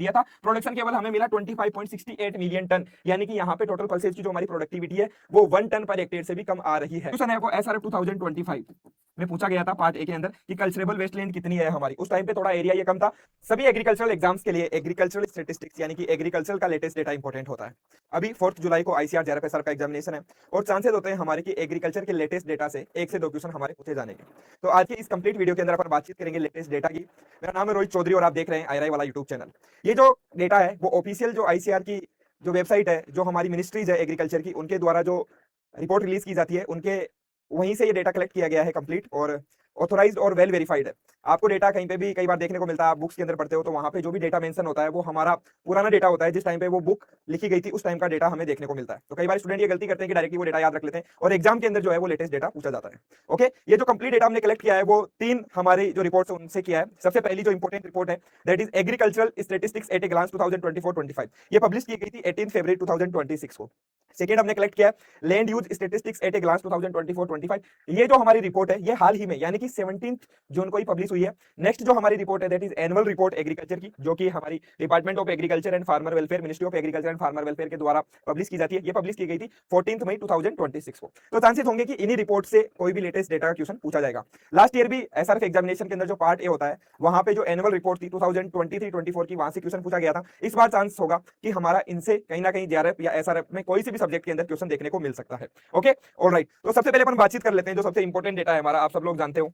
दिया था। प्रोडक्शन केवल हमें मिला 25.68 मिलियन टन, यानी कि यहाँ पे टोटल पल्सेज की जो हमारी प्रोडक्टिविटी है वो 1 टन पर हेक्टेयर से भी कम आ रही है। क्वेश्चन है वो एसआरएफ 2025 में पूछा गया था पार्ट ए के अंदर कि कल्चरेबल वेस्टलैंड कितनी है हमारी। उस टाइम पे थोड़ा एरिया ये कम था। सभी एग्रीकल्चरल एग्जाम्स के लिए एग्रीकल्चरल स्टैटिस्टिक्स यानी कि एग्रीकल्चर का लेटेस्ट डेटा इंपॉर्टेंट होता है। अभी 4 जुलाई को आईसीआर जेआरएफ का एग्जामिनेशन है और चांसेस होते हैं हमारे की एग्रीकल्चर के लेटेस्ट डेटा से 1 से 2 क्वेश्चन हमारे पूछे जाने के। तो आज की इस कंप्लीट वीडियो के अंदर अपन बातचीत करेंगे लेटेस्ट डेटा की। मेरा नाम है रोहित चौधरी और आप देख रहे हैं आईआरआई वाला यूट्यूब चैनल। ये जो डेटा है वो ऑफिशियल जो आईसीआर की जो वेबसाइट है, जो हमारी मिनिस्ट्रीज है एग्रीकल्चर की, उनके द्वारा जो रिपोर्ट रिलीज की जाती है, उनके वहीं से ये डेटा कलेक्ट किया गया है कंप्लीट और ऑथोराइज्ड और वेल वेरीफाइड है। आपको डेटा कहीं पे भी कई बार देखने को मिलता है, आप बुक्स के अंदर पढ़ते हो तो वहां पे जो भी डेटा मेंशन होता है वो हमारा पुराना डेटा होता है, जिस टाइम पे वो बुक लिखी गई थी उस टाइम का डेटा हमें देखने को मिलता है। तो कई बार स्टूडेंट ये गलती करते हैं कि डायरेक्टली वो डेटा याद रख लेते हैं और एग्जाम के अंदर जो है वो लेटेस्ट डेटा पूछा जाता है। ओके, ये जो कंप्लीट डेटा हमने कलेक्ट किया है वो 3 हमारी जो रिपोर्ट्स उनसे किया है। सबसे पहली जो इंपॉर्टेंट रिपोर्ट है that is agricultural statistics at a glance 2024-25। ये पब्लिश की गई थी 18 फरवरी 2026 को। सेकेंड हमने कलेक्ट किया land use statistics at a glance 2024-25। ये जो हमारी रिपोर्ट है ये हाल ही में यानी कि 17 जून को ही पब्लिश हुई है। नेक्स्ट जो हमारी रिपोर्ट है that is annual report agriculture की, जो कि हमारी department of agriculture and farmer welfare, ministry of agriculture and farmer welfare के द्वारा पब्लिश की जाती है। ये पब्लिश की गई थी 14 मई 2026 को। तो चांसेस होंगे कि इन्हीं रिपोर्ट से कोई भी लेटेस्ट डेटा का क्वेश्चन पूछा जाएगा। लास्ट ईयर भी एसआरएफ एग्जामिनेशन के अंदर जो पार्ट ए होता है वहां पे जो एनुअल रिपोर्ट थी 2023-24 की, वहां से क्वेश्चन पूछा गया था। इस बार चांस होगा कि हमारा इनसे कहीं ना कहीं जेआरएफ या एसआरएफ में कोई से भी सब्जेक्ट के अंदर क्वेश्चन देखने को मिल सकता है। Okay, alright. तो सबसे पहले अपन बातचीत कर लेते हैं जो सबसे इंपॉर्टेंट डेटा है हमारा। आप सब लोग जानते हो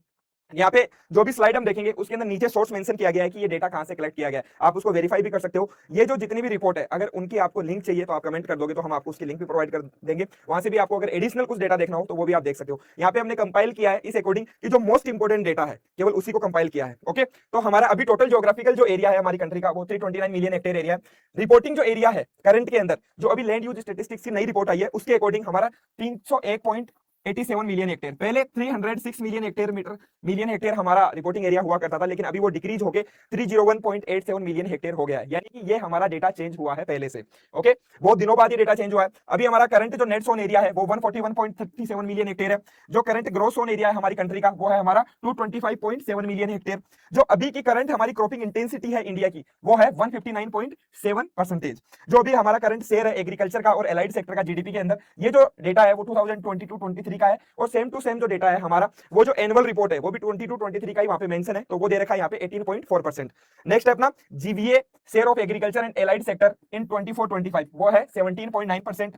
यहाँ पे जो भी स्लाइड हम देखेंगे उसके अंदर नीचे सोर्स मेंशन किया गया है कि ये डेटा कहां से कलेक्ट किया गया है। आप उसको वेरीफाई भी कर सकते हो। ये जो जितनी भी रिपोर्ट है अगर उनकी आपको लिंक चाहिए तो आप कमेंट कर दोगे तो हम आपको उसकी लिंक भी प्रोवाइड कर देंगे। वहां से भी आपको अगर एडिशनल कुछ डेटा देखना हो तो वो भी आप देख सकते हो। यहाँ पे हमने कंपाइल किया है इस अकॉर्डिंग कि जो मोस्ट इंपोर्टेंट डेटा है केवल उसी को कंपाइल किया है। ओके, तो हमारा अभी टोटल ज्योग्राफिकल जो एरिया है हमारी कंट्री का वो 329 मिलियन हेक्टेयर एरिया है। रिपोर्टिंग जो एरिया है करंट के अंदर जो अभी लैंड यूज स्टैटिस्टिक्स की नई रिपोर्ट आई है उसके अकॉर्डिंग हमारा 301.87 मिलियन हेक्टेयर, पहले 306 मिलियन हेक्टेयर हमारा रिपोर्टिंग एरिया हुआ करता था, लेकिन अभी वो डिक्रीज होके 301.87 मिलियन हेक्टेयर हो गया है। यानी कि ये हमारा डेटा चेंज हुआ है पहले से। ओके, बहुत दिनों बाद ये डेटा चेंज हुआ है। अभी हमारा करंट जो नेट जोन एरिया है वो 141.37 मिलियन हेक्टेयर है। जो करंट ग्रोथ जोन एरिया है हमारी कंट्री का वो है हमारा 225.7 मिलियन हेक्टेयर। जो अभी की करंट हमारी क्रॉपिंग इंटेंसिटी है इंडिया की वो है 159.7%। जो अभी हमारा करंट शेयर है एग्रीकल्चर का और एलाइड सेक्टर का जीडीपी के अंदर, ये जो डेटा है वो 2022-23 का है। और सेम टू सेम जो डेटा है हमारा वो जो एनुअल रिपोर्ट है वो भी 22-23 का ही वहां पे मेंशन है, तो वो दे रखा है यहाँ पे 18.4%। नेक्स्ट है अपना GVA share of agriculture and allied sector in 24-25 वो है 17.9%।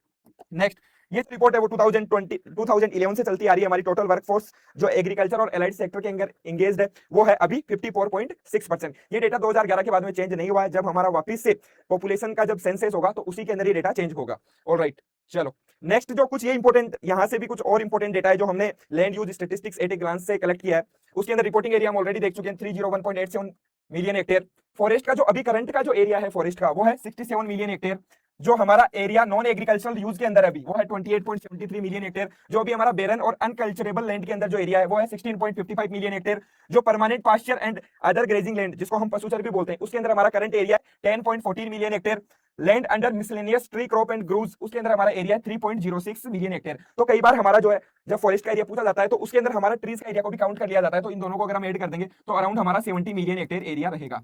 नेक्स्ट ये रिपोर्ट है वो 2011 से चलती आ रही है। हमारी टोटल वर्कफोर्स जो एग्रीकल्चर और एलाइड सेक्टर के अंदर एंगेज्ड है वो है अभी 54.6%। ये डेटा 2011 के बाद में चेंज नहीं हुआ है। जब हमारा वापस से पॉपुलेशन का जब सेंसस होगा तो उसी के अंदर ये डेटा चेंज होगा। ऑलराइट, चलो नेक्स्ट जो कुछ ये इंपॉर्टेंट यहां से भी कुछ और इंपॉर्टेंट डेटा है जो हमने land use statistics at a glance से कलेक्ट किया है। उसके अंदर रिपोर्टिंग एरिया हम ऑलरेडी देख चुके हैं 301.87 मिलियन हेक्टेयर। फॉरेस्ट का जो अभी करंट का जो एरिया है फॉरेस्ट का वो है 67 मिलियन हेक्टेयर। जो हमारा एरिया नॉन एग्रीकल्चरल यूज के अंदर अभी वो है 28.73 मिलियन हेक्टेयर। जो अभी हमारा बेरन और अनकल्चरेबल लैंड के अंदर जो एरिया है वो है 16.55 मिलियन हेक्टेयर। जो permanent pasture and other grazing land जिसको हम पशुचर भी बोलते हैं उसके अंदर हमारा current area 10.14 million hectare. Land under miscellaneous tree crop and groves उसके अंदर हमारा एरिया 3.06 मिलियन हेक्टेयर। तो कई बार हमारा जो है जब फॉरेस्ट का एरिया पूछा जाता है तो उसके अंदर हमारा ट्रीज का एरिया को भी काउंट कर लिया जाता है। तो इन दोनों को अगर हम ऐड कर देंगे तो अराउंड हमारा 70 मिलियन हेक्टेयर एरिया रहेगा।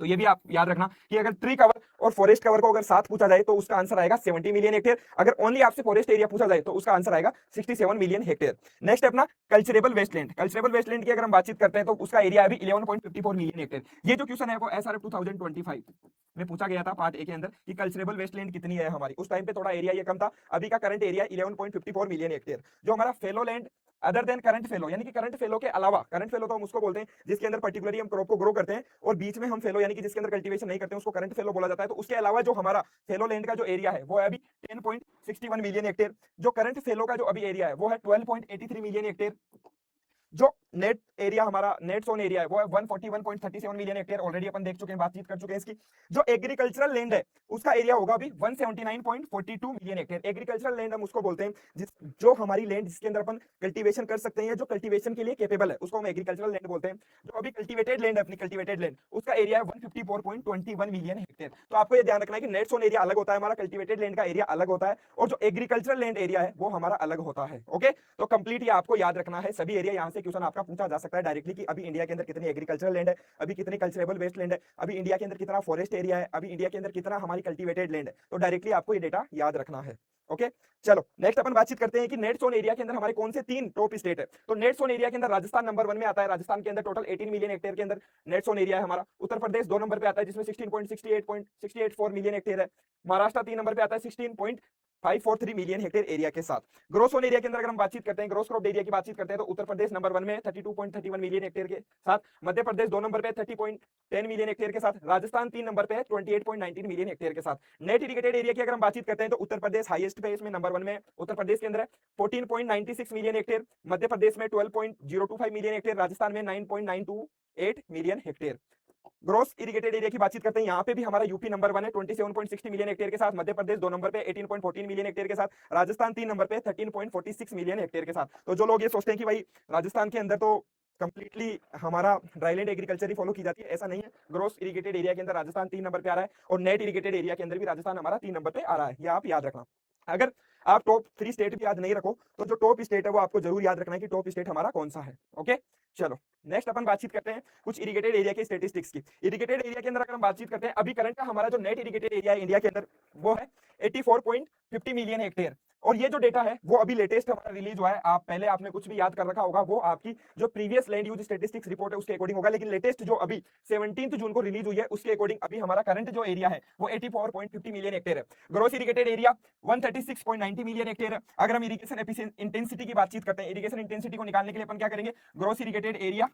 तो ये भी आप याद रखना कि अगर ट्री कवर और फॉरेस्ट कवर को अगर साथ पूछा जाए तो उसका आंसर आएगा 70 मिलियन हेक्टेयर। अगर ओनली आपसे फॉरेस्ट एरिया पूछा जाए तो उसका आंसर आएगा 67 मिलियन हेक्टेयर। नेक्स्ट है अपना कल्चरेबल वेस्टलैंड। कल्चरेबल वेस्टलैंड की अगर हम बातचीत करते हैं तो उसका एरिया अभी 11.54 मिलियन हेक्टेयर। ये जो क्वेश्चन है वो एसआरएफ 2025 में पूछा गया था पार्ट ए के अंदर कि कल्चरेबल वेस्टलैंड कितनी है हमारी। उस टाइम पे थोड़ा एरिया ये कम था। अभी का करंट एरिया 11.54 मिलियन हेक्टेयर। जो हमारा fellow land other than current fellow यानी कि करंट फेलो के अलावा, करंट फेलो तो हम उसको बोलते हैं जिसके अंदर पर्टिकुलरली हम क्रॉप को ग्रो करते हैं और बीच में हम फेलो यानी कि जिसके अंदर कल्टीवेशन नहीं करते हैं उसको करंट फेलो बोला जाता है। तो उसके अलावा जो हमारा फेलो लैंड का जो एरिया है वो है अभी 10.61 मिलियन हेक्टेयर। जो करंट फेलो का जो अभी एरिया है वो है 12.83 मिलियन हेक्टेयर। जो नेट एरिया हमारा नेट जोन एरिया है वो है 141.37 मिलियन हेक्टेयर। ऑलरेडी अपन देख चुके हैं, बातचीत कर चुके हैं इसकी। जो एग्रीकल्चरल लैंड है उसका एरिया होगा अभी 179.42 मिलियन हेक्टेयर। एग्रीकल्चरल लैंड हम उसको बोलते हैं जो हमारी लैंड जिसके अंदर अपन कल्टीवेशन कर सकते हैं, जो कल्टीवेशन के लिए कैपेबल है उसको हम एग्रीकल्चरल लैंड बोलते हैं। जो अभी कल्टीवेटेड लैंड है अपनी कल्टीवेटेड लैंड उसका एरिया है 154.21 मिलियन हेक्टेयर। तो आपको ये ध्यान रखना है कि नेट जोन एरिया अलग होता है हमारा, कल्टीवेटेड लैंड का एरिया अलग होता है और जो एग्रीकल्चरल लैंड एरिया है वो हमारा अलग होता है। ओके, तो कंप्लीट ये आपको याद रखना है। सभी एरिया यहाँ से क्वेश्चन आपका पूछा जा सकता है डायरेक्टली कि अभी इंडिया के अंदर कितनी एग्रीकल्चरल लैंड है, अभी कितनी कल्चरेबल वेस्ट लैंड है, अभी इंडिया के अंदर कितना फॉरेस्ट एरिया है, अभी इंडिया के अंदर कितना हमारी कल्टीवेटेड लैंड है। तो डायरेक्टली आपको ये डेटा याद रखना है। ओके, चलो नेक्स्ट अपन बातचीत करते हैं कि नेट जोन एरिया के अंदर हमारे कौन से 3 टॉप स्टेट है। तो नेट जोन एरिया के अंदर राजस्थान नंबर 1 में आता है। राजस्थान के अंदर टोटल 18 मिलियन हेक्टेयर के अंदर नेट जोन एरिया है हमारा। उत्तर प्रदेश 2 नंबर पे आता है जिसमें 16.68 मिलियन हेक्टेयर है। महाराष्ट्र 3 नंबर पे आता है 16.543 मिलियन हेक्टेयर एरिया के साथ। ग्रोस जोन एरिया के अंदर अगर हम बातचीत करते हैं, ग्रोस क्रॉप एरिया की बातचीत करते हैं, तो उत्तर प्रदेश नंबर 1 में 32.31 मिलियन हेक्टेयर के साथ। मध्य प्रदेश 2 नंबर पे 30.10 मिलियन हेक्टेयर के साथ। राजस्थान 3 नंबर पे है 28.19 मिलियन हेक्टेयर के साथ। नेट इरिगेटेड एरिया की अगर हम बातचीत करते हैं तो उत्तर प्रदेश हाईएस्ट पे इसमें नंबर 1 में उत्तर प्रदेश के अंदर है 14.96 मिलियन हेक्टेयर। मध्य प्रदेश में 12.025 मिलियन हेक्टेयर। राजस्थान में 9.928 million hectare. Gross irrigated area की बातचीत करते हैं, यहाँ पे भी हमारा यूपी नंबर 1 है 27.60 मिलियन हेक्टेयर के साथ। मध्य प्रदेश 2 नंबर पे 18.14 मिलियन हेक्टेयर के साथ। राजस्थान 3 नंबर पे 13.46 मिलियन हेक्टेयर के साथ। तो जो लोग ये सोचते हैं कि भाई राजस्थान के अंदर तो कंप्लीटली हमारा ड्राईलैंड एग्रीकल्चर ही फॉलो की जाती है, ऐसा नहीं है। ग्रोस इरिगेटेड एरिया के अंदर राजस्थान 3 नंबर पे आ रहा है और नेट इरिगेटेड एरिया के अंदर भी राजस्थान हमारा 3 नंबर पे आ रहा है, ये आप याद रखना। अगर आप टॉप 3 स्टेट भी याद नहीं रखो तो जो टॉप स्टेट है वो आपको जरूर याद रखना है कि टॉप स्टेट हमारा कौन सा है। ओके, चलो नेक्स्ट अपन बातचीत करते हैं कुछ इरिगेटेड एरिया के स्टेटिस्टिक्स की। इरिगेटेड एरिया के अंदर अगर हम बातचीत करते हैं, अभी करंट का हमारा जो नेट इरिगेटेड एरिया है इंडिया के अंदर वो है 84.50 मिलियन हेक्टेयर। और ये जो डेटा है वो अभी लेटेस्ट हमारा रिलीज हुआ है। आप पहले आपने कुछ भी याद कर रखा होगा वो आपकी जो previous land use statistics report है उसके अकॉर्डिंग होगा, लेकिन लेटेस्ट जो अभी 17 जून को रिलीज हुई है उसके अकॉर्डिंग अभी हमारा करंट जो एरिया है वो 84.50 मिलियन हेक्टेयर है। Gross irrigated area 136.90 million hectare है। अगर हम इरिगेशन इंटेंसिटी की बातचीत करते हैं, इरिगेशन इंटेंसिटी को निकालने के लिए अपन क्या करेंगे, gross irrigated area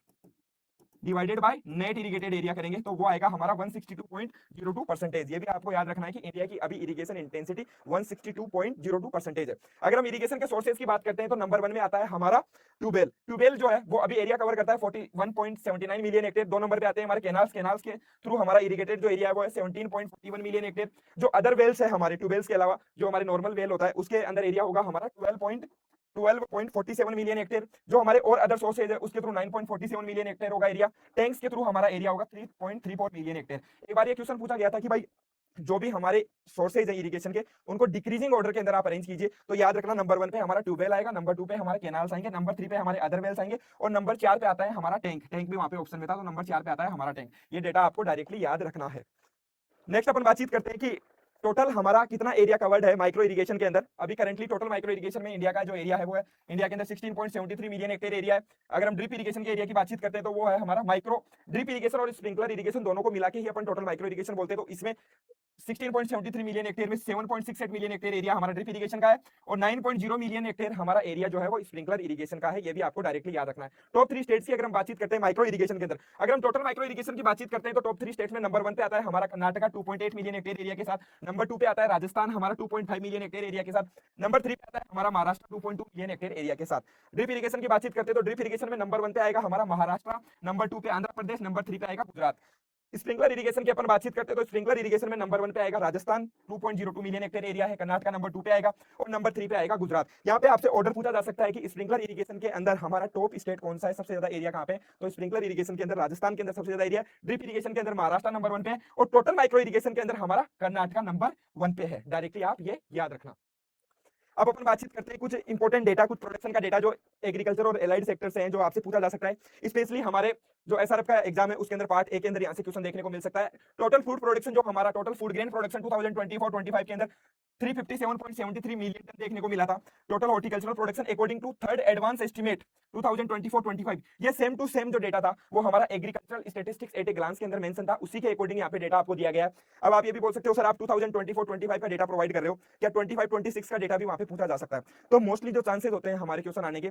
divided by net irrigated area करेंगे तो वो आएगा हमारा 162.02%। ये भी आपको याद रखना है कि इंडिया की अभी इरिगेशन इंटेंसिटी 162.02% है। अगर हम इरिगेशन के सोर्सेज की बात करते हैं तो नंबर 1 में आता है हमारा ट्यूबवेल। ट्यूबवेल जो है वो अभी एरिया कवर करता है 41.79 मिलियन हेक्टेयर। 2 नंबर पे आते हैं हमारे कैनाल्स। कैनाल्स के थ्रू हमारा इरिगेटेड जो एरिया है वो है 17.41 मिलियन हेक्टेयर। जो अदर वेल्स है हमारे ट्यूबवेल्स के अलावा जो हमारे नॉर्मल वेल होता है उसके अंदर एरिया होगा हमारा 12.47 मिलियन हेक्टेयर। जो हमारे और अदर सोर्सेज है उसके थ्रू 9.47 मिलियन हेक्टेयर होगा एरिया। टैंक्स के थ्रू हमारा एरिया होगा 3.34 मिलियन हेक्टेयर। एक बार ये क्वेश्चन पूछा गया था कि भाई जो भी हमारे सोर्सेज है इरिगेशन के उनको डिक्रीजिंग ऑर्डर के अंदर आप अरेंज कीजिए। तो याद रखना नंबर 1 पे हमारा ट्यूबवेल आएगा, नंबर 2 पे हमारे कैनाल्स आएंगे, नंबर 3 पे हमारे अदर वेल्स आएंगे और नंबर 4 पे आता है हमारा टैंक। टैंक भी वहां पे ऑप्शन में था तो नंबर 4 पे आता है हमारा टैंक। ये डेटा आपको डायरेक्टली याद रखना है। नेक्स्ट अपन बातचीत करते हैं कि टोटल हमारा कितना एरिया कवर्ड है माइक्रो इरिगेशन के अंदर। अभी करंटली टोटल माइक्रो इरिगेशन में इंडिया का जो एरिया है वो है इंडिया के अंदर 16.73 मिलियन हेक्टेयर एरिया है। अगर हम ड्रिप इरिगेशन के एरिया की बातचीत करते हैं तो वो है हमारा माइक्रो ड्रिप इरिगेशन और स्प्रिंकलर इरिगेशन दोनों को मिला के ही अपन टोटल माइक्रो इरिगेशन बोलते हैं। तो इसमें 16.73 मिलियन हेक्टेयर में 7.68 मिलियन हेक्टेयर एरिया हमारा ड्रिप इरिगेशन का है और 9.0 मिलियन हेक्टेयर हमारा एरिया जो है वो स्प्रिंकलर इरिगेशन का है। ये भी आपको डायरेक्टली याद रखना है। टॉप 3 स्टेट्स की अगर हम बातचीत करते हैं माइक्रो इरिगेशन के अंदर, अगर हम टोटल माइक्रो इरिगेशन की बातचीत करते हैं तो टॉप 3 स्टेट्स में नंबर 1 पे आता है हमारा कर्नाटका 2.8 मिलियन हेक्टेयर एरिया के साथ। नंबर 2 पे आता है राजस्थान हमारा 2.5 मिलियन हेक्टेयर एरिया के साथ। नंबर 3 पे आता है हमारा महाराष्ट्र 2.2 मिलियन हेक्टेयर एरिया के साथ। ड्रिप इरिगेशन की बातचीत करते हैं तो ड्रिप इरिगेशन में नंबर 1 पे आएगा हमारा महाराष्ट्र, नंबर 2 पे आंध्र प्रदेश, नंबर 3 पे आएगा गुजरात। स्प्रिंकलर इरिगेशन की अपन बातचीत करते हैं तो स्प्रिंकलर इरिगेशन में नंबर 1 पे आएगा राजस्थान 2.02 मिलियन हेक्टेयर एरिया है। कर्नाटका नंबर 2 पे आएगा और नंबर 3 पे आएगा गुजरात। यहाँ पे आपसे ऑर्डर पूछा जा सकता है कि स्प्रिंकलर इरिगेशन के अंदर हमारा टॉप स्टेट कौन सा है, सबसे ज्यादा एरिया कहाँ पे। तो स्प्रिंकलर इरिगेशन के अंदर राजस्थान के अंदर सबसे ज्यादा एरिया, ड्रिप इरिगेशन के अंदर महाराष्ट्र नंबर 1 पे है और टोटल माइक्रो इरिगेशन के अंदर हमारा कर्नाटका नंबर 1 पे है। डायरेक्टली आप ये याद रखना। अब अपन बातचीत करते हैं कुछ इंपॉर्टेंट डेटा, कुछ प्रोडक्शन का डेटा जो एग्रीकल्चर और एलाइड सेक्टर से हैं जो आपसे पूछा जा सकता है। स्पेशली हमारे जो एसआरएफ का एग्जाम है उसके अंदर पार्ट ए के अंदर यहाँ से क्वेश्चन देखने को मिल सकता है। टोटल फूड प्रोडक्शन जो हमारा टोटल फूड ग्रेन प्रोडक्शन 2024-25 के अंदर 357.73 मिलियन टन देखने को मिला था। Total horticultural production according to third advance estimate 2024-25 ये सेम टू सेम जो डेटा था वो हमारा agricultural statistics at a glance के अंदर मेंशन था, उसी के अकॉर्डिंग यहाँ पे डेटा आपको दिया गया है। अब आप ये भी बोल सकते हो सर आप 2024-25 का डेटा प्रोवाइड कर रहे हो, क्या 25-26 का डेटा भी वहाँ पे पूछा जा सकता है। तो मोस्टली जो चांसेस होते हैं हमारे क्वेश्चन आने के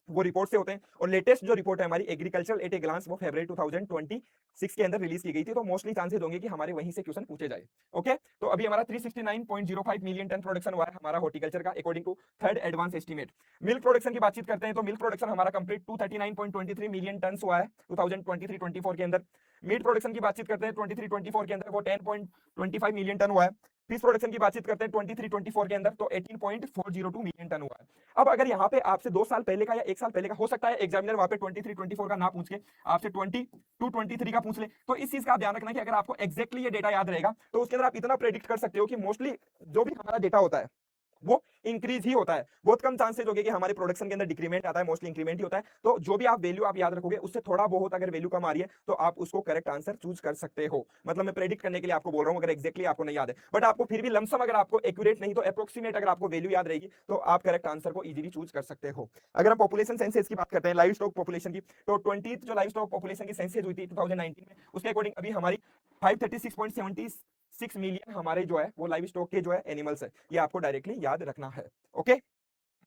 वो रिपोर्ट से होते हैं और लेटेस्ट जो रिपोर्ट है हमारी एग्रीकल्चरल एट ए ग्लांस वो फरवरी 2026 के अंदर रिलीज की गई थी। तो मोस्टली चांसेस होंगे कि हमारे वहीं से क्वेश्चन पूछे जाए। ओके, तो अभी हमारा 369.05 मिलियन टन प्रोडक्शन हुआ है हमारा हॉर्टिकल्चर का according to third advance estimate. Milk production की बातचीत करते हैं तो मिल्क प्रोडक्शन हमारा कंप्लीट 239.23 मिलियन टन हुआ है 2023-24 के अंदर। मीट प्रोडक्शन की बातचीत करते हैं 23-24 के अंदर वो 10.25 मिलियन टन हुआ है। फिश प्रोडक्शन की बातचीत करते हैं 23-24 के अंदर तो 18.402 मिलियन टन हुआ है। अब अगर यहाँ पे आपसे 2 साल पहले का या 1 साल पहले का हो सकता है एग्जामिनर वहां पे 23-24 का ना पूछ के आपसे 22-23 का पूछ ले, तो इस चीज का ध्यान रखना कि अगर आपको एक्जैक्टली ये डेटा याद रहेगा तो उसके अंदर आप इतना प्रेडिक्ट कर सकते हो कि मोस्टली जो भी हमारा डेटा होता है वो इंक्रीज ही होता है। बहुत कम चांसेस हो गए कि हमारे प्रोडक्शन के अंदर डिक्रीमेंट आता है, मोस्टली इंक्रीमेंट ही होता है। तो जो भी आप वैल्यू आप याद रखोगे उससे थोड़ा बहुत अगर वैल्यू कम आ रही है तो आप उसको करेक्ट आंसर चूज कर सकते हो। मतलब मैं प्रेडिक्ट करने के लिए आपको बोल रहा हूं, अगर एक्जेक्टली आपको नहीं याद है, बट आपको फिर भी लमसम, अगर आपको एक्यूरेट नहीं तो अप्रोक्सीमेट अगर आपको वैल्यू याद रहेगी तो आप करेक्ट आंसर को इजीली चूज कर सकते हो। अगर हम पॉपुलेशन सेंसस की बात करते हैं, लाइव स्टॉक पॉपुलेशन की, तो 20th जो लाइव स्टॉक पॉपुलेशन की सेंसस हुई थी 2019 में, उसके अकॉर्डिंग अभी हमारी 536.76 मिलियन हमारे जो है वो लाइव स्टॉक के जो है एनिमल्स है। ये आपको डायरेक्टली याद रखना है। ओके,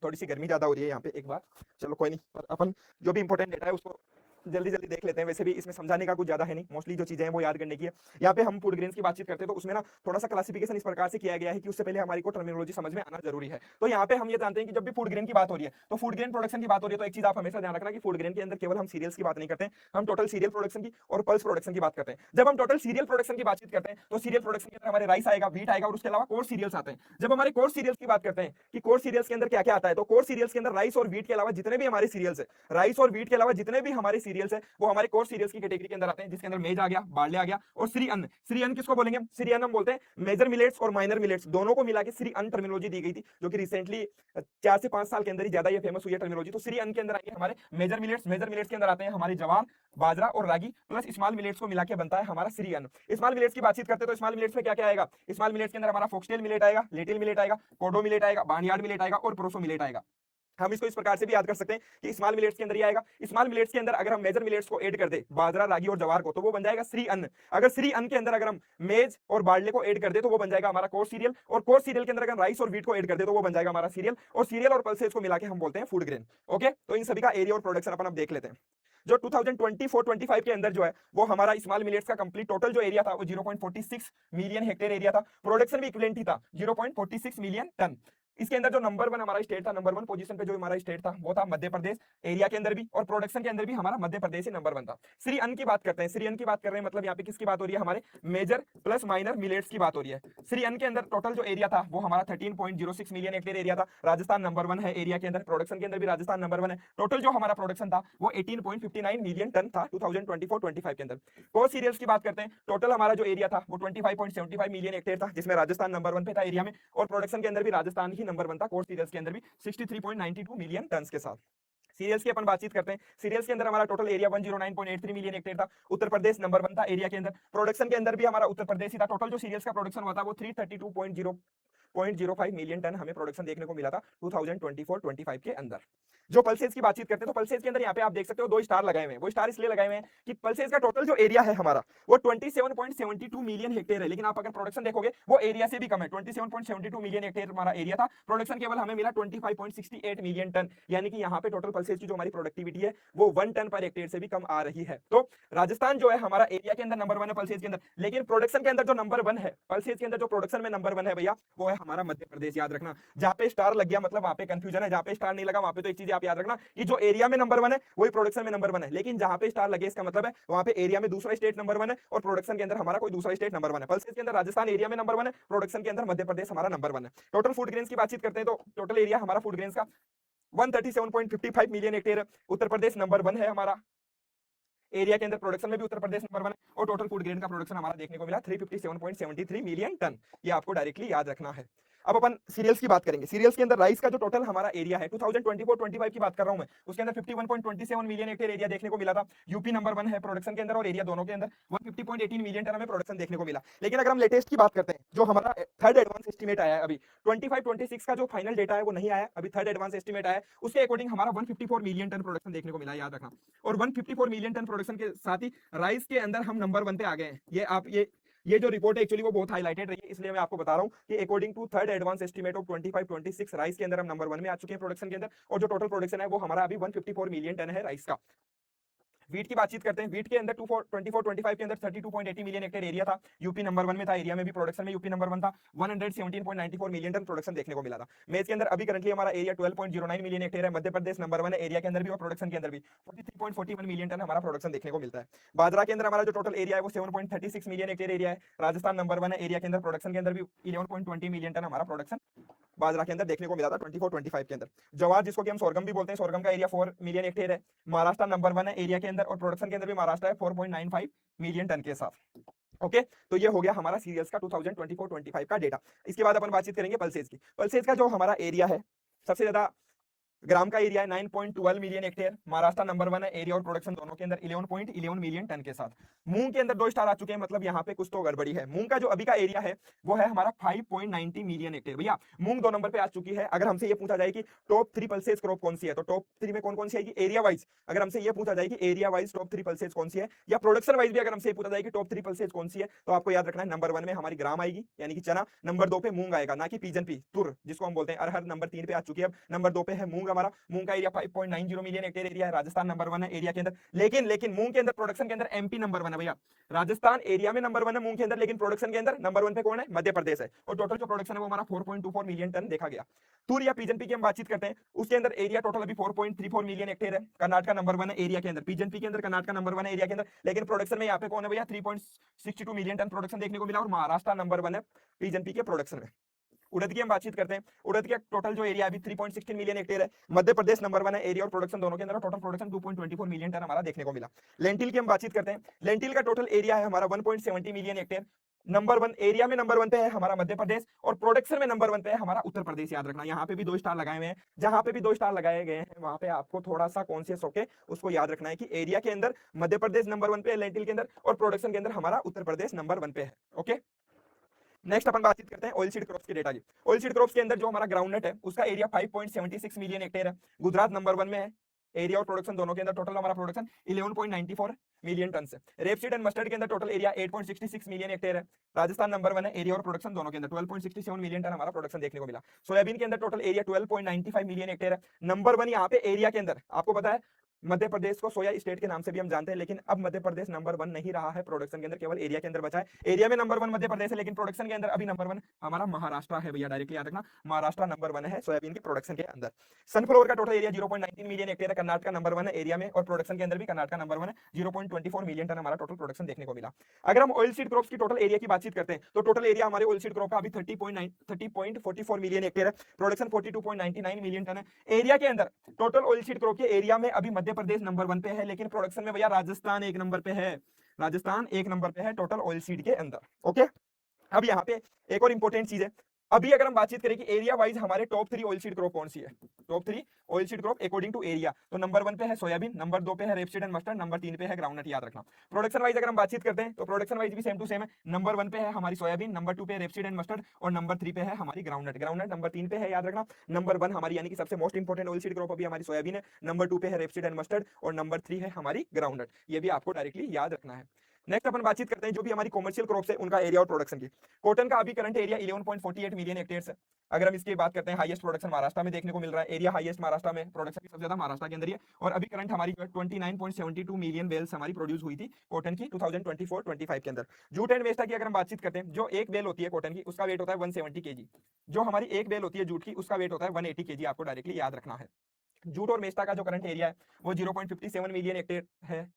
थोड़ी सी गर्मी ज्यादा हो रही है यहाँ पे एक बार, चलो कोई नहीं, पर अपन जो भी इंपॉर्टेंट डेटा है उसको जल्दी जल्दी देख लेते हैं। वैसे भी इसमें समझाने का कुछ ज्यादा है नहीं, मोस्टली जो चीजें हैं वो याद करने की है। यहाँ पे हम फूड ग्रेन्स की बातचीत करते हैं तो उसमें ना थोड़ा सा क्लासिफिकेशन इस प्रकार से किया गया है कि उससे पहले हमारी को टर्मिनोलॉजी समझ में आना जरूरी है। तो यहाँ पे हम ये जानते हैं कि जब भी फूड ग्रेन की बात हो रही है तो फूड ग्रेन प्रोडक्शन की बात हो रही है, तो एक चीज आप हमेशा ध्यान रखना कि फूड ग्रेन के अंदर केवल हम सीरियल्स की बात नहीं करते हैं, हम टोटल सीरियल प्रोडक्शन की और पल्स प्रोडक्शन की बात करते हैं। जब हम टोटल सीरियल प्रोडक्शन की बातचीत करते हैं तो सीरियल प्रोडक्शन के अंदर हमारे राइस आएगा, व्हीट आएगा और उसके अलावा कोर सीरियल्स आते हैं। जब हमारे कोर सीरियल्स की बात करते हैं कि कोर सीरियल्स के अंदर क्या क्या आता है, तो कोर सीरियल्स के अंदर राइस और व्हीट के अलावा जितने भी हमारे सीरियल्स है, राइस और व्हीट के अलावा जितने भी हमारे सीरियल्स है वो हमारे कोर सीरियल्स की कैटेगरी के अंदर आते हैं, जिसके अंदर मेज आ गया, बार्ले आ गया और श्री अन्न। श्री अन्न किसको बोलेंगे? श्री अन्न हम बोलते हैं मेजर मिलेट्स और माइनर मिलेट्स दोनों को मिला के श्री अन्न टर्मिनोलॉजी दी गई थी, जो कि रिसेंटली 4 से 5 साल के अंदर ही ज्यादा ये फेमस हुई है टर्मिनोलॉजी। तो श्री अन्न के अंदर आएंगे हमारे मेजर मिलेट्स, मेजर मिलेट्स के अंदर आते हैं हमारे जवार, बाजरा और रागी, प्लस स्मॉल मिलेट्स को मिला के बनता है हमारा श्री अन्न। स्मॉल मिलेट्स की बातचीत करते हैं तो स्मॉल मिलेट्स में क्या क्या आएगा? स्मॉल मिलेट्स के अंदर हमारा फोक्सटेल मिलेट आएगा, लिटिल मिलेट आएगा, कोडो मिलेट आएगा, बार्नयार्ड मिलेट आएगा और प्रोसो मिलेट आएगा। हम इसको इस प्रकार से भी याद कर सकते हैं कि स्मॉल मिलेट्स के अंदर ही आएगा। स्मॉल मिलेट्स के अंदर अगर हम मेजर मिलेट्स को ऐड कर दे, बाजरा, रागी और जवार को, तो वो बन जाएगा श्री अन्न। अगर श्री अन्न के अंदर अगर हम मेज और बार्ले को ऐड कर दे तो वो बन जाएगा हमारा कोर सीरियल, और कोर सीरियल के अंदर अगर राइस और व्हीट को ऐड कर दे तो वो बन जाएगा हमारा सीरियल, और सीरियल और पल्सेस को मिला के हम बोलते हैं फूड ग्रेन। ओके, तो इन सभी का एरिया और प्रोडक्शन अपन अब देख लेते हैं। जो 2024-25 के अंदर जो है वो हमारा स्मॉल मिलेट्स का कंप्लीट टोटल जो एरिया था वो 0.46 मिलियन हेक्टेयर एरिया था। प्रोडक्शन भी इक्विवेलेंट ही था 0.46 मिलियन टन। इसके अंदर जो नंबर 1 हमारा स्टेट था, नंबर 1 पोजीशन पे जो हमारा स्टेट था वो था मध्य प्रदेश, एरिया के अंदर भी और प्रोडक्शन के अंदर भी हमारा मध्य प्रदेश ही नंबर 1 था। श्री अन्न की बात करते हैं, श्री अन्न की बात कर रहे हैं, मतलब यहाँ पे किसकी बात हो रही है? हमारे मेजर प्लस माइनर मिलेट्स की बात हो रही है। श्री अन्न के अंदर टोटल जो एरिया था वो हमारा 13.06 मिलियन हेक्टेयर एरिया था। राजस्थान नंबर 1 है एरिया के अंदर, प्रोडक्शन के अंदर भी राजस्थान नंबर 1 है। टोटल जो हमारा प्रोडक्शन था वो 18.59 मिलियन टन था 2024-25 के अंदर। कोर सीरियल्स की बात करते हैं, टोटल हमारा जो एरिया था वो 25.75 मिलियन हेक्टेयर था, जिसमें राजस्थान नंबर 1 पे था एरिया में, और प्रोडक्शन के अंदर भी राजस्थान ही नंबर 1 था कोर सीरियल्स के अंदर भी 63.92 मिलियन टन के साथ। सीरियल्स की अपन बातचीत करते हैं, सीरियल्स के अंदर हमारा टोटल एरिया 109.83 मिलियन हेक्टेयर था। उत्तर प्रदेश नंबर 1 था एरिया के अंदर, प्रोडक्शन के अंदर भी हमारा उत्तर प्रदेश ही था। टोटल जो सीरियल्स का प्रोडक्शन हुआ था वो 332.05 मिलियन टन हमें प्रोडक्शन देखने को मिला था 2024-25 के अंदर। जो पल्सेस की बातचीत करते हैं तो पल्सेस के अंदर यहाँ पे आप देख सकते हो 2 स्टार लगाए हुए हैं। वो स्टार इसलिए लगाए हुए हैं कि पल्सेस का टोटल जो एरिया है हमारा वो 27.72 मिलियन हेक्टेयर है, लेकिन आप अगर प्रोडक्शन देखोगे वो एरिया से भी कम है। 27.72 मिलियन हेक्टेयर हमारा एरिया था, प्रोडक्शन केवल हमें मिला 25.68 मिलियन टन, यानी कि यहाँ पे टोटल पल्सेस की जो हमारी प्रोडक्टिविटी है वो 1 टन पर हेक्टेयर से भी कम आ रही है। तो राजस्थान जो है हमारा एरिया के अंदर नंबर 1 है पल्सेस के अंदर, लेकिन प्रोडक्शन के अंदर जो नंबर 1 है, पल्सेस के अंदर जो प्रोडक्शन में नंबर 1 है भैया वो है हमारा मध्य प्रदेश। याद रखना, जहां पे स्टार लग गया मतलब वहां पे कंफ्यूजन है, जहां पे स्टार नहीं लगा वहां पे तो एक चीज आप याद रखना कि जो एरिया में नंबर 1 है वही प्रोडक्शन में नंबर 1 है, लेकिन जहां पे स्टार लगे इसका मतलब है वहां पे एरिया में दूसरा स्टेट नंबर 1 है और प्रोडक्शन के अंदर हमारा कोई दूसरा स्टेट नंबर 1 है। पल्सेस के अंदर राजस्थान एरिया में नंबर 1 है, प्रोडक्शन के अंदर मध्य प्रदेश हमारा नंबर 1 है। टोटल फूड ग्रेन्स की बातचीत करते हैं तो टोटल एरिया हमारा फूड ग्रेन्स का 137.55 million hectare. Uttar Pradesh number 1 है हमारा एरिया के अंदर, प्रोडक्शन में भी उत्तर प्रदेश नंबर 1 है, और टोटल फूड ग्रेन का प्रोडक्शन हमारा देखने को मिला 357.73 मिलियन टन। ये आपको डायरेक्टली याद रखना है। अब अपन सीरियल्स की बात करेंगे। सीरियल्स के अंदर राइस का जो टोटल हमारा एरिया है 2024-25 की बात कर रहा हूं मैं, उसके अंदर 51.27 मिलियन हेक्टेयर एरिया देखने को मिला था। यूपी नंबर 1 है प्रोडक्शन के अंदर और एरिया दोनों के अंदर 150.18 मिलियन टन हमें प्रोडक्शन देखने को मिला। लेकिन अगर हम लेटेस्ट की बात करते हैं, जो हमारा थर्ड एडवांस एस्टिमेट आया है अभी 25-26 का जो फाइनल डेटा है वो नहीं आया, अभी थर्ड एडवांस एस्टिमेट आया है, उसके अकॉर्डिंग हमारा 154 मिलियन टन प्रोडक्शन देखने को मिला, याद रखना। और 154 मिलियन टन प्रोडक्शन के साथ ही राइस के अंदर हम नंबर 1 पे आ गए हैं। ये जो रिपोर्ट है एक्चुअली वो बहुत हाईलाइटेड रही है, इसलिए मैं आपको बता रहा हूं कि according to third advance estimate of 25-26 rice के अंदर हम नंबर 1 में आ चुके हैं प्रोडक्शन के अंदर, और जो टोटल प्रोडक्शन है वो हमारा अभी 154 मिलियन टन है राइस का। वीट की बातचीत करते हैं, वीट के अंदर 24-25 के अंदर 32.80 मिलियन हेक्टेयर एरिया था, यूपी नंबर 1 में था, एरिया में भी प्रोडक्शन में यूपी नंबर 1 था, 117.94 मिलियन टन प्रोडक्शन देखने को मिला था। मेज के अंदर अभी करंटली हमारा एरिया 12.09 मिलियन हेक्टेयर है, मध्य प्रदेश नंबर 1 है एरिया के अंदर भी और प्रोडक्शन के अंदर भी 43.41 मिलियन टन हमारा प्रोडक्शन देखने को मिलता है। बाजरा के अंदर हमारा जो टोटल एरिया है वो 7.36 मिलियन हेक्टेयर एरिया है, राजस्थान नंबर 1 है एरिया के अंदर, प्रोडक्शन के अंदर भी 11.20 मिलियन टन हमारा प्रोडक्शन बाजरा के अंदर देखने को मिला था 24-25 के अंदर। जवार जिसको कि हम सोरगम भी बोलते हैं, सोरगम का एरिया 4 मिलियन हेक्टेयर है, महाराष्ट्र नंबर 1 है एरिया के अंदर और प्रोडक्शन के अंदर भी महाराष्ट्र है 4.95 मिलियन टन के साथ। ओके, तो ये हो गया हमारा सीरियल्स का 2024-25 का डेटा। इसके बाद अपन बातचीत करेंगे पल्सेज की। पल्सेज का जो हमारा एरिया है, सबसे ज्यादा ग्राम का एरिया है 9.12 मिलियन हेक्टेयर। महाराष्ट्र नंबर 1 है एरिया और प्रोडक्शन दोनों के अंदर 11.11 मिलियन टन के साथ। मूंग के अंदर 2 स्टार आ चुके हैं, मतलब यहाँ पे कुछ तो गड़बड़ी है। मूंग का जो अभी का एरिया है वो है हमारा 5.90 मिलियन हेक्टेयर। भैया मूंग 2 नंबर पे आ चुकी है। अगर हमसे ये पूछा जाए कि टॉप 3 पल्सेज क्रॉप कौन सी है, तो टॉप 3 में कौन कौन सी आएगी एरिया वाइज। अगर हमसे ये पूछा जाए कि एरिया वाइज टॉप 3 पल्सेज कौन सी है, या प्रोडक्शन वाइज भी अगर हमसे पूछा जाए कि टॉप 3 पल्सेज कौन सी है, तो आपको याद रखना है नंबर 1 में हमारी ग्राम आएगी यानी कि चना, नंबर 2 पे मूंग आएगा ना कि पीजन पी तुर जिसको हम बोलते हैं अरहर, नंबर 3 पे आ चुकी है। अब नंबर 2 पे है मूंग। हमारा मूंग का एरिया 5.90 मिलियन हेक्टेयर एरिया है। राजस्थान नंबर 1 है एरिया के अंदर, लेकिन मूंग के अंदर प्रोडक्शन के अंदर एमपी नंबर 1 है भैया। राजस्थान एरिया में नंबर 1 है मूंग के अंदर, लेकिन प्रोडक्शन के अंदर नंबर 1 पे कौन है, मध्य प्रदेश है। और टोटल जो प्रोडक्शन है वो हमारा 4.24 मिलियन टन देखा गया। तुर या पीजन पी की हम बातचीत करते हैं, उसके अंदर एरिया टोटल अभी 4.34 मिलियन हेक्टेयर है। कर्नाटक नंबर 1 है एरिया के अंदर, पीजन पी के अंदर कर्नाटक नंबर 1 है एरिया के अंदर, लेकिन प्रोडक्शन में यहाँ पे कौन है भैया 3.62 मिलियन टन प्रोडक्शन देखने को मिला। और महाराष्ट्र नंबर 1 है पीजन पी के प्रोडक्शन में। उड़द की हम बातचीत करते हैं, उड़द का टोटल जो एरिया अभी 3.16 मिलियन हेक्टेयर है। मध्य प्रदेश नंबर 1 है एरिया और प्रोडक्शन दोनों के अंदर, टोटल प्रोडक्शन 2.24 मिलियन टन हमारा देखने को मिला। लेंटिल की हम बातचीत करते हैं, लेंटिल का टोटल एरिया है हमारा 1.70 मिलियन हेक्टेयर। नंबर 1 एरिया में नंबर 1 पे है हमारा मध्य प्रदेश, और प्रोडक्शन में नंबर 1 पे है हमारा उत्तर प्रदेश। याद रखना यहाँ पे भी 2 स्टार लगाए हुए हैं, जहां पे भी 2 स्टार लगाए गए हैं वहां पे आपको थोड़ा सा कॉन्शियस होके उसको याद रखना है कि एरिया के अंदर मध्य प्रदेश नंबर 1 पे है लेंटिल के अंदर, और प्रोडक्शन के अंदर हमारा उत्तर प्रदेश नंबर 1 पे है। ओके, नेक्स्ट अपन बातचीत करते हैं ऑयल सीड क्रॉप्स के डेटा की। ऑयल सीड क्रॉप्स के अंदर जो हमारा ग्राउंडनट है उसका एरिया 5.76 मिलियन हेक्टेयर है। गुजरात नंबर 1 में है एरिया और प्रोडक्शन दोनों के अंदर, टोटल हमारा प्रोडक्शन 11.94 मिलियन टन से। रेपसीड एंड मस्टर्ड के अंदर टोटल एरिया 8.66 मिलियन हेक्टेयर है। राजस्थान नंबर 1 है एरिया और प्रोडक्शन दोनों के अंदर, 12.67 मिलियन टन हमारा प्रोडक्शन देखने को मिला। सोयाबीन के अंदर टोटल एरिया 12.95 मिलियन हेक्टेयर है। नंबर 1 यहाँ पे एरिया के अंदर, आपको पता है मध्य प्रदेश को सोया स्टेट के नाम से भी हम जानते हैं, लेकिन अब मध्य प्रदेश नंबर 1 नहीं रहा है प्रोडक्शन के अंदर, केवल एरिया के अंदर बचा है। एरिया में नंबर 1 मध्य प्रदेश है, लेकिन प्रोडक्शन के अंदर अभी नंबर 1 हमारा महाराष्ट्र है भैया, डायरेक्टली याद रखना महाराष्ट्र नंबर 1 है सोयाबीन की प्रोडक्शन के अंदर। सनफ्लावर का टोटल एरिया 0.19 मिलियन हेक्टेयर है। कर्नाटक नंबर 1 है एरिया में, और प्रोडक्शन के अंदर भी कर्नाटक नंबर 1 है। 0.24 मिलियन टन हमारा टोटल प्रोडक्शन देखने को मिला। अगर हम ऑयल सीड क्रॉप्स की टोटल एरिया की बातचीत करते हैं, तो टोटल एरिया हमारे ऑयल सीड क्रॉप का अभी 30.44 मिलियन हेक्टेयर है। प्रोडक्शन 42.99 मिलियन टन है। एरिया के अंदर टोटल ऑयल सीड क्रॉप के एरिया में अभी मध्य प्रदेश नंबर 1 पे है, लेकिन प्रोडक्शन में भैया राजस्थान 1 नंबर पे है। राजस्थान 1 नंबर पे है टोटल ऑयल सीड के अंदर। ओके, अब यहाँ पे एक और इंपॉर्टेंट चीज है। अभी अगर हम बातचीत करें कि एरिया वाइज हमारे टॉप 3 ऑयल सीड क्रॉप कौन सी है, top 3 oil seed crop according to area, तो नंबर 1 पे है सोयाबीन, नंबर 2 पे है रेपसीड एंड मस्टर्ड, नंबर 3 पे है ग्राउंडनट। याद रखना। प्रोडक्शन वाइज अगर हम बातचीत करते हैं तो प्रोडक्शन वाइज भी सेम टू सेम है। नंबर 1 पे है हमारी सोयाबीन, नंबर 2 पे रेपसीड एंड मस्टर्ड, और नंबर 3 पे है हमारी ग्राउंडनट। ग्राउंडनट नंबर 3 पे है, याद रखना। नंबर 1 हमारी यानी कि सबसे most important oil seed crop अभी हमारी सोयाबीन है, नंबर 2 पे है रेपसीड एंड मस्टर्ड, और नंबर 3 है हमारी ग्राउंडनट। ये भी आपको डायरेक्टली याद रखना है। नेक्स्ट अपन बातचीत करते हैं जो भी हमारी कॉमर्शियल क्रॉप्स है उनका एरिया और प्रोडक्शन की। कॉटन का अभी करंट एरिया 11.48 मिलियन हेक्टेयर है। अगर हम इसकी बात करते हैं, हाईएस्ट प्रोडक्शन महाराष्ट्र में देखने को मिल रहा है, एरिया हाईएस्ट महाराष्ट्र में, प्रोडक्शन सबसे ज्यादा महाराष्ट्र के अंदर ही है। और अभी करंट हमारी 29.72 मिलियन बेल्स हमारी प्रोड्यूस हुई थी कॉटन की 2024-25 के अंदर। जूट एंड वेस्टा की अगर हम बातचीत करते हैं, जो एक बेल होती है कॉटन की उसका वेट होता है 170 केजी। जो हमारी एक बेल होती है जूट की उसका वेट होता है 180 केजी, आपको डायरेक्टली याद रखना है। जूट और मेस्टा का जो करंट एरिया है वो 0.57 मिलियन हेक्टेयर है।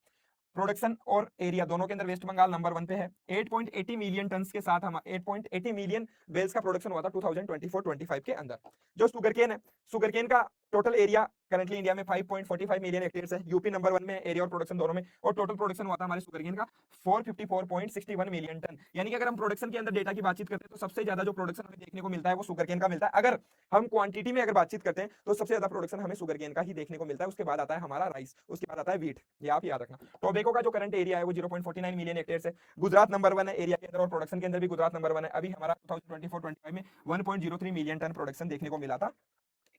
प्रोडक्शन और एरिया दोनों के अंदर वेस्ट बंगाल नंबर 1 पे है। 8.80 मिलियन टन के साथ हम 8.80 मिलियन बेल्स का प्रोडक्शन हुआ था 2024-25 के अंदर। जो सुगर केन है, सुगर केन का टोटल एरिया करंटली इंडिया में 5.45 मिलियन हेक्टेयर है। यूपी नंबर 1 में एरिया और प्रोडक्शन दोनों में, और टोटल प्रोडक्शन हुआ था हमारे सुगर केन का 454.61 मिलियन टन। यानी कि अगर हम प्रोडक्शन के अंदर डेटा की बातचीत करते हैं तो सबसे ज्यादा जो प्रोडक्शन हमें देखने को मिलता है वो सुगर केन का मिलता है। अगर हम क्वांटिटी में अगर बातचीत करते हैं तो सबसे ज्यादा प्रोडक्शन हमें सुगर केन का ही देखने को मिलता है। उसके बाद आता है हमारा राइस, उसके बाद आता है व्हीट, ये आप याद रखना। टोबैको का जो करंट एरिया है वो 0.49 मिलियन हेक्टेयर है। गुजरात नंबर 1 है एरिया के अंदर, और प्रोडक्शन के अंदर भी गुजरात नंबर 1 है। अभी हमारा 2024-25 में 1.03 मिलियन टन प्रोडक्शन देखने को मिला था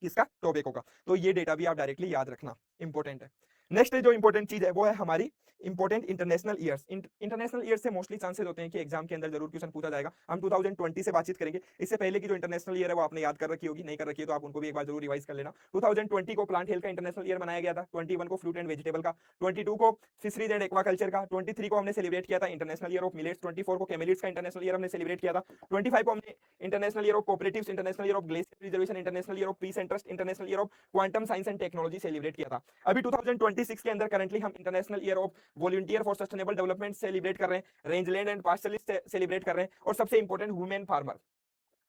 किसका, टोबैको का। तो ये डेटा भी आप डायरेक्टली याद रखना, इंपॉर्टेंट है। नेक्स्ट जो इंपॉर्टेंट चीज है वो है हमारी important international years. International year से मोस्टली चांसेस होते हैं कि एग्जाम के अंदर जरूर क्वेश्चन पूछा जाएगा। हम 2020 से बातचीत करेंगे। इससे पहले की जो इंटरनेशनल ईयर है वो आपने याद कर रखी होगी, नहीं कर रखी है तो आप उनको भी एक बार जरूर रिवाइज कर लेना। 2020 को प्लांट हेल्थ का इंटरनेशनल ईयर मनाया गया था, 21 को फ्रूट एंड वेजिटेबल का, 22 को फिशरीज एंड एक्वाकल्चर का, 23 को हमने सेलिब्रेट किया था इंटरनेशनल ईयर ऑफ मिलेट्स, 24 को केमिलिट्स का इंटरनेशनल ईयर हमने सेलिब्रेट किया था, 25 को हमने international year of cooperatives, international year of glacier reservation, international year of peace and trust, international year of quantum science and technology celebrate किया था। अभी 2026 के अंदर करंटली हम international year of volunteer for sustainable development celebrate कर रहे हैं, रेंजलैंड and पास्टलिस्ट celebrate कर रहे हैं, और सबसे important women farmer,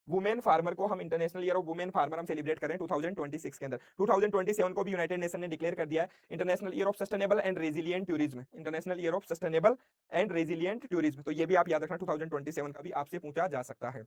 women farmer को हम international year of women farmer हम सेलिब्रेट करें 2026 के अंदर। 2027 को भी यूनाइटेड नेशन ने डिक्लेयर कर दिया है international year of sustainable and resilient tourism, international year of sustainable and resilient tourism. तो ये भी आप याद रखना, 2027 का भी आपसे पूछा जा सकता है।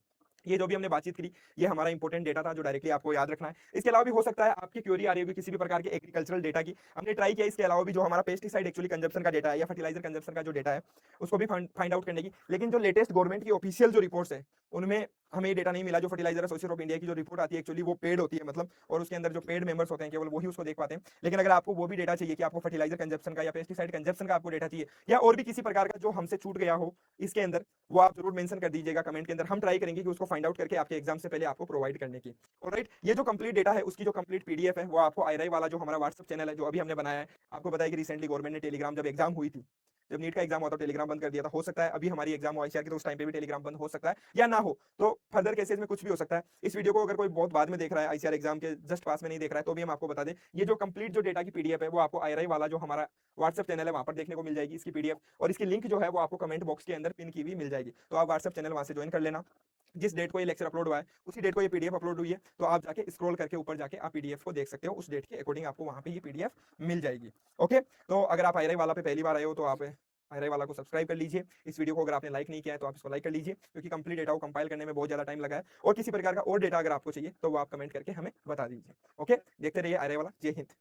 ये जो भी हमने बातचीत करी ये हमारा इंपॉर्टेंट डेटा था जो डायरेक्टली आपको याद रखना है। इसके अलावा भी हो सकता है आपकी क्वेरी आ रही होगी किसी भी प्रकार के एग्रीकल्चरल डेटा की, हमने ट्राई किया इसके अलावा भी जो हमारा पेस्टिसाइड एक्चुअली कंजप्शन का डेटा है या फर्टिलाइजर कंजप्शन का जो डेटा है उसको भी फाइंड आउट करने की, लेकिन जो लेटेस्ट गवर्नमेंट की ऑफिशियल जो रिपोर्ट्स है उनमें हमें ये डेटा नहीं मिला। जो फर्टिलाइजर एसोसिएशन ऑफ इंडिया की जो रिपोर्ट आती है एक्चुअली वो पेड होती है मतलब, और उसके अंदर जो पेड मेंबर्स होते हैं केवल वही उसको देख पाते हैं। लेकिन अगर आपको वो भी डेटा चाहिए कि आपको फर्टिलाइजर कंजप्शन का या पेस्टिसाइड कंजप्शन का आपको डेटा चाहिए या और भी किसी प्रकार का जो हमसे छूट गया हो इसके अंदर, वो आप जरूर मेंशन कर दीजिएगा कमेंट के अंदर, हम ट्राई करेंगे कि उसको फाइंड आउट करके आपके एग्जाम से पहले आपको प्रोवाइड करने की। ऑलराइट, ये जो कंप्लीट डेटा है उसकी जो कंप्लीट पीडीएफ है वो आपको आईराई वाला जो हमारा व्हाट्सएप चैनल है जो अभी हमने बनाया है, आपको बताया कि रिसेंटली गवर्नमेंट ने टेलीग्राम जब एग्जाम हुई थी, जब नीट का एग्जाम हुआ था टेलीग्राम बंद कर दिया था, हो सकता है अभी हमारी एग्जाम हो आईसीआर की तो उस टाइम पे भी टेलीग्राम बंद हो सकता है या ना हो, तो फर्दर केसेस में कुछ भी हो सकता है। इस वीडियो को अगर कोई बहुत बाद में देख रहा है, आईसीआर एग्जाम के जस्ट पास में नहीं देख रहा है, तो भी हम आपको बता दें ये जो कंप्लीट जो डेटा की पीडीएफ है वो आपको आईराई वाला जो हमारा व्हाट्सएप चैनल है वहां पर देखने को मिल जाएगी इसकी पीडीएफ, और इसकी लिंक जो है वो आपको कमेंट बॉक्स के अंदर पिन की भी मिल जाएगी। तो आप व्हाट्सएप चैनल वहां से ज्वाइन कर लेना, जिस डेट को ये लेक्चर अपलोड हुआ है उसी डेट को ये पीडीएफ अपलोड हुई है, तो आप जाके स्क्रॉल करके ऊपर जाके आप पीडीएफ को देख सकते हो, उस डेट के अकॉर्डिंग आपको वहां पे ये पीडीएफ मिल जाएगी। ओके, तो अगर आप आईराई वाला पे पहली बार आए हो तो आप आईराई वाला को सब्सक्राइब कर लीजिए। इस वीडियो को अगर आपने लाइक नहीं किया है तो आप इसको लाइक कर लीजिए, क्योंकि कंप्लीट डेटा को कंपाइल करने में बहुत ज्यादा टाइम लगा है, और किसी प्रकार का और डेटा अगर आपको चाहिए तो वो आप कमेंट करके हमें बता दीजिए। ओके, देखते रहिए आईराई वाला। जय हिंद।